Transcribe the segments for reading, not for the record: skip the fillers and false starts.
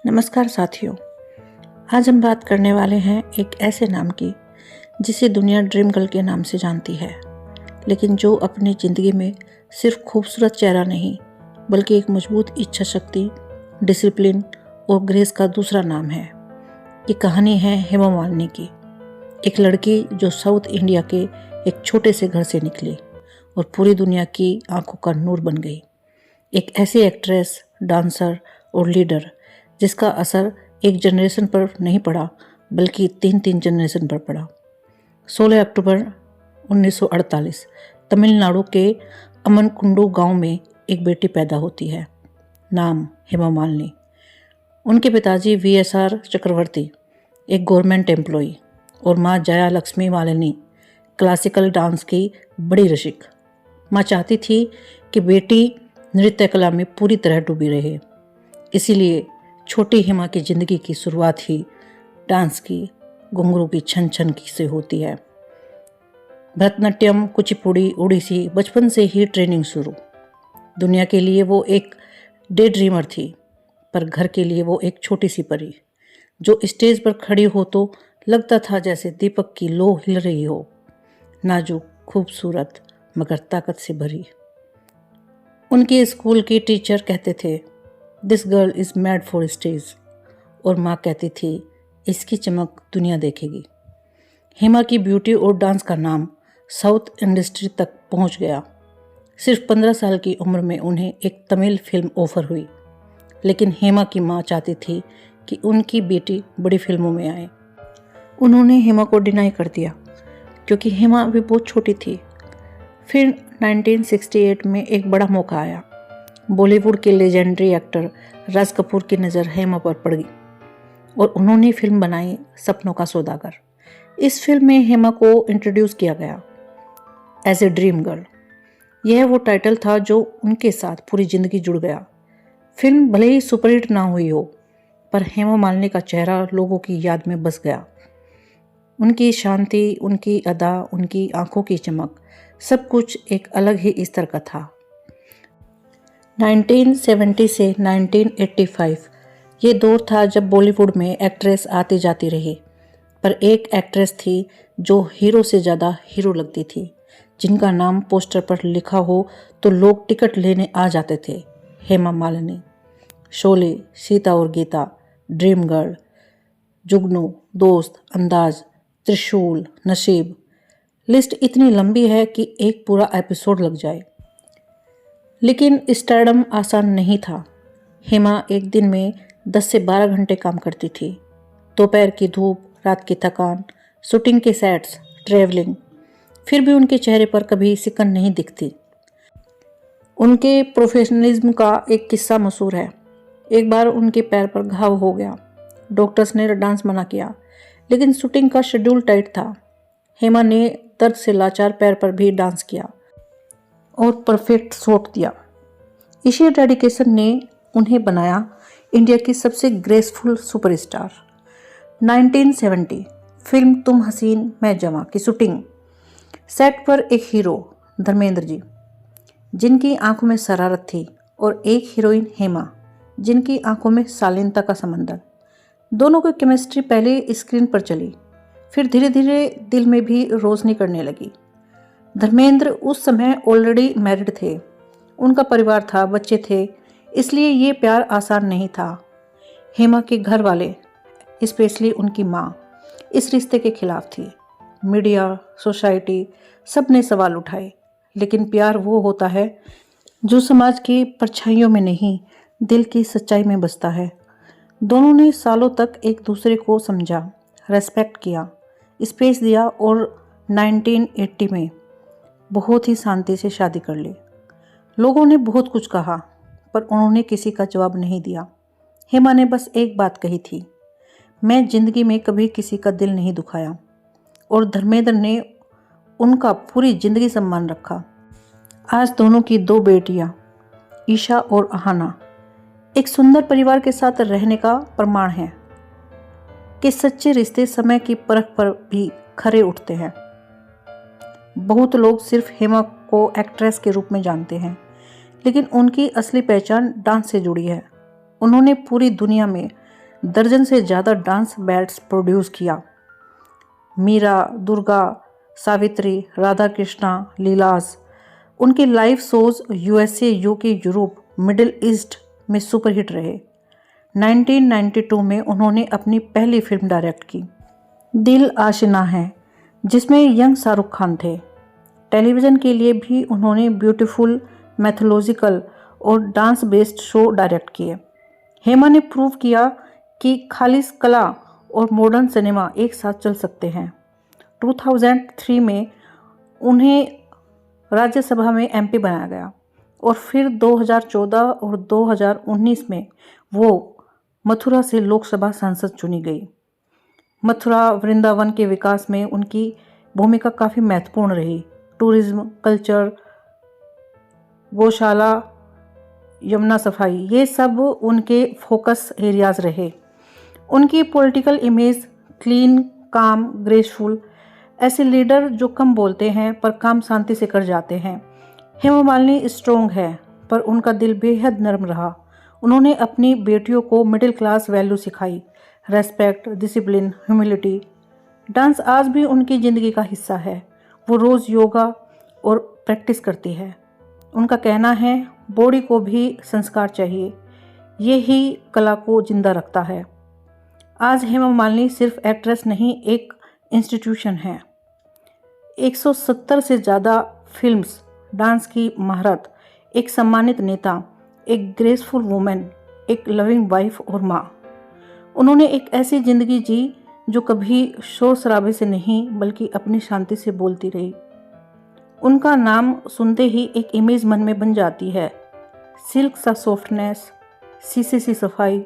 नमस्कार साथियों। आज हम बात करने वाले हैं एक ऐसे नाम की जिसे दुनिया ड्रीम गर्ल के नाम से जानती है, लेकिन जो अपनी ज़िंदगी में सिर्फ खूबसूरत चेहरा नहीं बल्कि एक मजबूत इच्छा शक्ति, डिसिप्लिन और ग्रेस का दूसरा नाम है। ये कहानी है हेमा मालिनी की, एक लड़की जो साउथ इंडिया के एक छोटे से घर से निकली और पूरी दुनिया की आंखों का नूर बन गई। एक ऐसी एक्ट्रेस, डांसर और लीडर जिसका असर एक जनरेशन पर नहीं पड़ा बल्कि तीन जनरेशन पर पड़ा। 16 अक्टूबर 1948 तमिलनाडु के अमनकुंडू गांव में एक बेटी पैदा होती है। नाम हेमा मालिनी। उनके पिताजी VSR चक्रवर्ती एक गवर्नमेंट एम्प्लॉई और माँ जया लक्ष्मी मालिनी क्लासिकल डांस की बड़ी रसिक। माँ चाहती थी कि बेटी नृत्य कला में पूरी तरह डूबी रहे, इसीलिए छोटी हेमा की जिंदगी की शुरुआत ही डांस की घुंघरू की छन छन की से होती है। भरतनाट्यम, कुचिपुड़ी, ओडिसी, बचपन से ही ट्रेनिंग शुरू। दुनिया के लिए वो एक डे ड्रीमर थी, पर घर के लिए वो एक छोटी सी परी जो स्टेज पर खड़ी हो तो लगता था जैसे दीपक की लो हिल रही हो, नाजुक, खूबसूरत मगर ताकत से भरी। उनके स्कूल के टीचर कहते थे, this girl is made for stage, और माँ कहती थी, इसकी चमक दुनिया देखेगी। हेमा की ब्यूटी और डांस का नाम साउथ इंडस्ट्री तक पहुँच गया। सिर्फ 15 साल की उम्र में उन्हें एक तमिल फिल्म ऑफर हुई, लेकिन हेमा की माँ चाहती थी कि उनकी बेटी बड़ी फिल्मों में आए। उन्होंने हेमा को डिनाई कर दिया क्योंकि हेमा अभी बहुत छोटी थी। फिर 1968 में एक बड़ा मौका आया। बॉलीवुड के लेजेंडरी एक्टर राज कपूर की नज़र हेमा पर पड़ गई और उन्होंने फिल्म बनाई सपनों का सौदागर। इस फिल्म में हेमा को इंट्रोड्यूस किया गया एज ए ड्रीम गर्ल। यह वो टाइटल था जो उनके साथ पूरी जिंदगी जुड़ गया। फिल्म भले ही सुपरहिट ना हुई हो, पर हेमा मालिनी का चेहरा लोगों की याद में बस गया। उनकी शांति, उनकी अदा, उनकी आंखों की चमक, सब कुछ एक अलग ही स्तर का था। 1970 से 1985 ये दौर था जब बॉलीवुड में एक्ट्रेस आती जाती रही, पर एक एक्ट्रेस थी जो हीरो से ज़्यादा हीरो लगती थी, जिनका नाम पोस्टर पर लिखा हो तो लोग टिकट लेने आ जाते थे। हेमा मालिनी। शोले, सीता और गीता, ड्रीम गर्ल, जुगनू, दोस्त, अंदाज, त्रिशूल, नसीब, लिस्ट इतनी लंबी है कि एक पूरा एपिसोड लग जाए। लेकिन स्टारडम आसान नहीं था। हेमा एक दिन में 10 से 12 घंटे काम करती थी। दोपहर की धूप, रात की थकान, शूटिंग के सेट्स, ट्रैवलिंग, फिर भी उनके चेहरे पर कभी सिकन नहीं दिखती। उनके प्रोफेशनलिज्म का एक किस्सा मशहूर है। एक बार उनके पैर पर घाव हो गया। डॉक्टर्स ने डांस मना किया, लेकिन शूटिंग का शेड्यूल टाइट था। हेमा ने दर्द से लाचार पैर पर भी डांस किया और परफेक्ट शॉट दिया। इसी डेडिकेशन ने उन्हें बनाया इंडिया की सबसे ग्रेसफुल सुपरस्टार। 1970 फिल्म तुम हसीन मैं जवां की शूटिंग। सेट पर एक हीरो धर्मेंद्र जी, जिनकी आंखों में शरारत थी, और एक हीरोइन हेमा, जिनकी आंखों में शालीनता का समंदर। दोनों की केमिस्ट्री पहले स्क्रीन पर चली, फिर धीरे धीरे दिल में भी रोशनी करने लगी। धर्मेंद्र उस समय ऑलरेडी मैरिड थे, उनका परिवार था, बच्चे थे, इसलिए ये प्यार आसान नहीं था। हेमा के घर वाले, स्पेशली उनकी माँ, इस रिश्ते के खिलाफ थी। मीडिया, सोसाइटी, सब ने सवाल उठाए, लेकिन प्यार वो होता है जो समाज की परछाइयों में नहीं, दिल की सच्चाई में बसता है। दोनों ने सालों तक एक दूसरे को समझा, रेस्पेक्ट किया, स्पेस दिया और 1980 में बहुत ही शांति से शादी कर ली। लोगों ने बहुत कुछ कहा, पर उन्होंने किसी का जवाब नहीं दिया। हेमा ने बस एक बात कही थी, मैं जिंदगी में कभी किसी का दिल नहीं दुखाया, और धर्मेंद्र ने उनका पूरी जिंदगी सम्मान रखा। आज दोनों की 2 बेटियां, ईशा और आहाना, एक सुंदर परिवार के साथ रहने का प्रमाण है कि सच्चे रिश्ते समय की परख पर भी खरे उठते हैं। बहुत लोग सिर्फ हेमा को एक्ट्रेस के रूप में जानते हैं, लेकिन उनकी असली पहचान डांस से जुड़ी है। उन्होंने पूरी दुनिया में दर्जन से ज़्यादा डांस बैट्स प्रोड्यूस किया। मीरा, दुर्गा, सावित्री, राधा कृष्णा, लीलास, उनके live shows USA, UK, Europe, middle east में सुपरहिट रहे। 1992 में उन्होंने अपनी पहली फिल्म डायरेक्ट की, दिल आशिना है, जिसमें यंग शाहरुख खान थे। टेलीविज़न के लिए भी उन्होंने ब्यूटीफुल, मैथोलॉजिकल और डांस बेस्ड शो डायरेक्ट किए। हेमा ने प्रूव किया कि खालिस कला और मॉडर्न सिनेमा एक साथ चल सकते हैं। 2003 में उन्हें राज्यसभा में एमपी बनाया गया और फिर 2014 और 2019 में वो मथुरा से लोकसभा सांसद चुनी गई। मथुरा वृंदावन के विकास में उनकी भूमिका काफ़ी महत्वपूर्ण रही। टूरिज्म, कल्चर, गौशाला, यमुना सफाई, ये सब उनके फोकस एरियाज रहे। उनकी पॉलिटिकल इमेज क्लीन, काम, ग्रेसफुल, ऐसे लीडर जो कम बोलते हैं पर काम शांति से कर जाते हैं। हेमा मालिनी स्ट्रोंग है पर उनका दिल बेहद नरम रहा। उन्होंने अपनी बेटियों को मिडिल क्लास वैल्यू सिखाई, रेस्पेक्ट, डिसिप्लिन, ह्यूमिलिटी। डांस आज भी उनकी ज़िंदगी का हिस्सा है। वो रोज़ योगा और प्रैक्टिस करती है। उनका कहना है बॉडी को भी संस्कार चाहिए, ये ही कला को जिंदा रखता है। आज हेमा मालिनी सिर्फ एक्ट्रेस नहीं, एक इंस्टीट्यूशन है। 170 से ज़्यादा फिल्म्स, डांस की महारत, एक सम्मानित नेता, एक ग्रेसफुल वुमेन, एक लविंग वाइफ और माँ। उन्होंने एक ऐसी ज़िंदगी जी जो कभी शोर शराबे से नहीं बल्कि अपनी शांति से बोलती रही। उनका नाम सुनते ही एक इमेज मन में बन जाती है, सिल्क सा सॉफ्टनेस, शीशे सी सफाई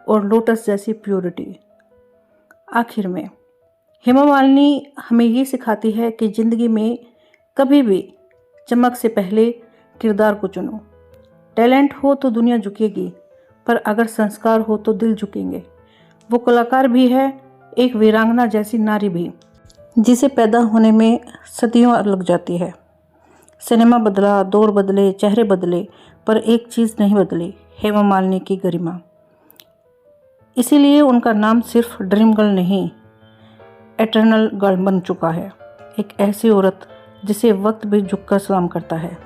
और लोटस जैसी प्योरिटी। आखिर में हेमा मालिनी हमें ये सिखाती है कि ज़िंदगी में कभी भी चमक से पहले किरदार को चुनो। टैलेंट हो तो दुनिया झुकेगी, पर अगर संस्कार हो तो दिल झुकेंगे। वो कलाकार भी है, एक वीरांगना जैसी नारी भी, जिसे पैदा होने में सदियों लग जाती है। सिनेमा बदला, दौर बदले, चेहरे बदले, पर एक चीज़ नहीं बदली, हेमा मालिनी की गरिमा। इसीलिए उनका नाम सिर्फ ड्रीम गर्ल नहीं, एटर्नल गर्ल बन चुका है। एक ऐसी औरत जिसे वक्त भी झुककर सलाम करता है।